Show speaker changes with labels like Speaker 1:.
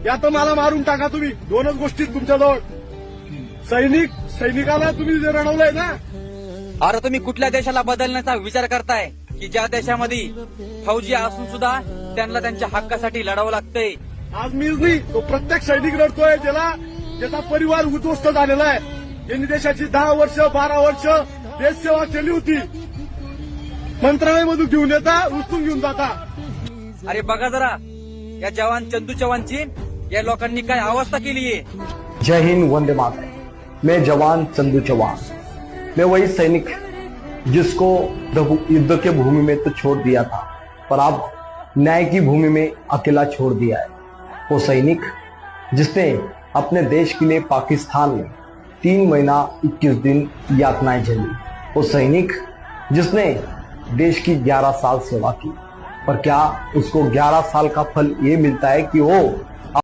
Speaker 1: या तर मला मारून टाका तुम्ही. दोनच गोष्टी तुमच्याजवळ. सैनिकाला तुम्ही जे रडवलंय ना,
Speaker 2: अरे तुम्ही कुठल्या देशाला बदलण्याचा विचार करताय की ज्या देशामध्ये फौजी असून सुद्धा त्यांना त्यांच्या हक्कासाठी लढावं लागतंय.
Speaker 1: आज मीच नाही, तो प्रत्येक सैनिक रडतोय ज्याचा परिवार उद्ध्वस्त झालेला आहे. यांनी देशाची 10 वर्ष 12 वर्ष देशसेवा केली होती. मंत्रालयामधून घेऊन येता, उचलून घेऊन जाता.
Speaker 2: अरे बघा जरा या जवान चंदू चव्हाणची या लोकांनी काय अवस्था केली आहे.
Speaker 3: जय हिंद, वंदे मातरम. मैं जवान चंदू चौहान, मैं वही सैनिक जिसको युद्ध के भूमि में तो छोड़ दिया था, पर अब न्याय की भूमि में अकेला छोड़ दिया है. वो सैनिक जिसने अपने देश के लिए पाकिस्तान में 3 महीना 21 दिन यातनाएं झेली. वो सैनिक जिसने देश की 11 साल सेवा की, पर क्या उसको 11 साल का फल ये मिलता है कि वो